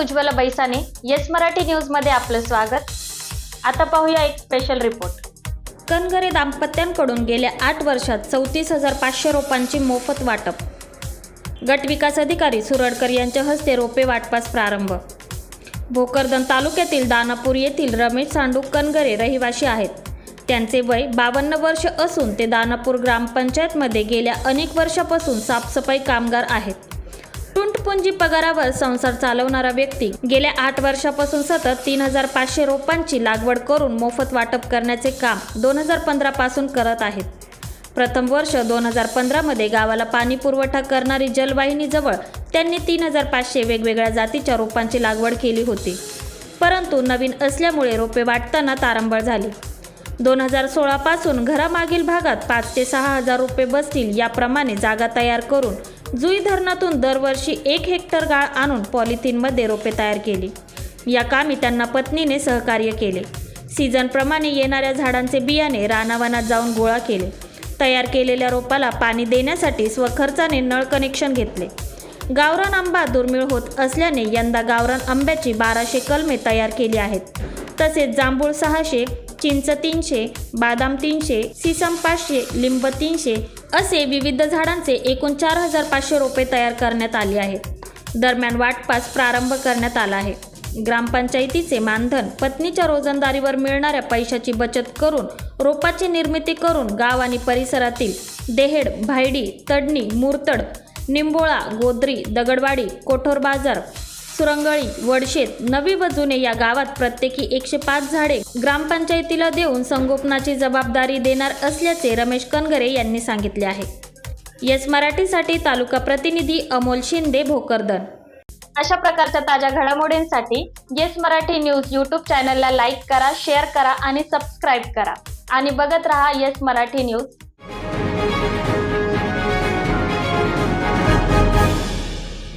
Ujjwala बैसाने yes Marathi news मध्ये आपलं स्वागत। आता पाहूया एक स्पेशल रिपोर्ट। कणगरे दाम्पत्यांकडून गेल्या 8 वर्षात 34,500 रोपांची मोफत वाटप। गट विकास अधिकारी सुरडकर यांच्या हस्ते रोपे वाटपास प्रारंभ। भोकरदन तालुक्यातील दानापूर येथील रमेश सांडू कणगरे रहिवासी आहेत। त्यांचे वय 52 वर्ष असून ते दानापूर ग्रामपंचायतमध्ये गेल्या अनेक वर्षापासून साफसफाई कामगार आहेत। तुंटपुंजी पगारावर संसार चालवणारा व्यक्ती गेल्या 8 वर्षापासून सतत 3,500 रोपांची लागवड करून मोफत वाटप करण्याचे काम 2015 पासून करत आहेत। प्रथम वर्ष 2015 मध्ये गावाला पाणी पुरवठा करणारी जलवाहिनी जवळ त्यांनी 3,500 वेगवेगळ्या जातीच्या रोपांची लागवड केली होती, परंतु नवीन असल्यामुळे रोपे वाटताना तारंबळ झाली। 2016 पासून घरामागील भागात 5 ते 6 हजार रोपे बसतील याप्रमाणे जागा तयार करून जुई धरणातून दरवर्षी 1 हेक्टर गाळ आणून पॉलिथिनमध्ये रोपे तयार केली। या कामी त्यांना पत्नीने सहकार्य केले। सीझनप्रमाणे येणाऱ्या झाडांचे बियाणे रानावनात जाऊन गोळा केले। तयार केलेल्या रोपाला पाणी देण्यासाठी स्वखर्चाने नळ कनेक्शन घेतले। गावरान आंबा दुर्मिळ होत असल्याने यंदा गावरान आंब्याची 1200 कलमे तयार केली आहेत। तसेच जांभूळ 600, चिंच 300, बादाम 300, सीसम 500, लिंब 300 असे विविध झाडांचे एकूण 4,500 रोपे तयार करण्यात आली आहेत। दरम्यान वाटपास प्रारंभ करण्यात आला आहे। ग्रामपंचायतीचे मानधन, पत्नीच्या रोजंदारीवर मिळणाऱ्या पैशाची बचत करून रोपाची निर्मिती करून गाव आणि परिसरातील देहेड, भायडी, तडणी, मुरतड, निंबोळा, गोद्री, दगडवाडी, कोठोर बाजार, सुरंगळी, वडशेत, नवी व जुने या गावात प्रत्येकी 105 झाडे ग्रामपंचायतीला देऊन संगोपनाची जबाबदारी देणार असल्याचे रमेश कणगरे यांनी सांगितले आहे। येस मराठीसाठी तालुका प्रतिनिधी अमोल शिंदे, भोकरदन। अशा प्रकारच्या ताज्या घडामोडींसाठी येस मराठी न्यूज यूट्यूब चॅनलला लाईक करा, शेअर करा आणि सबस्क्राईब करा आणि बघत रहा येस मराठी न्यूज।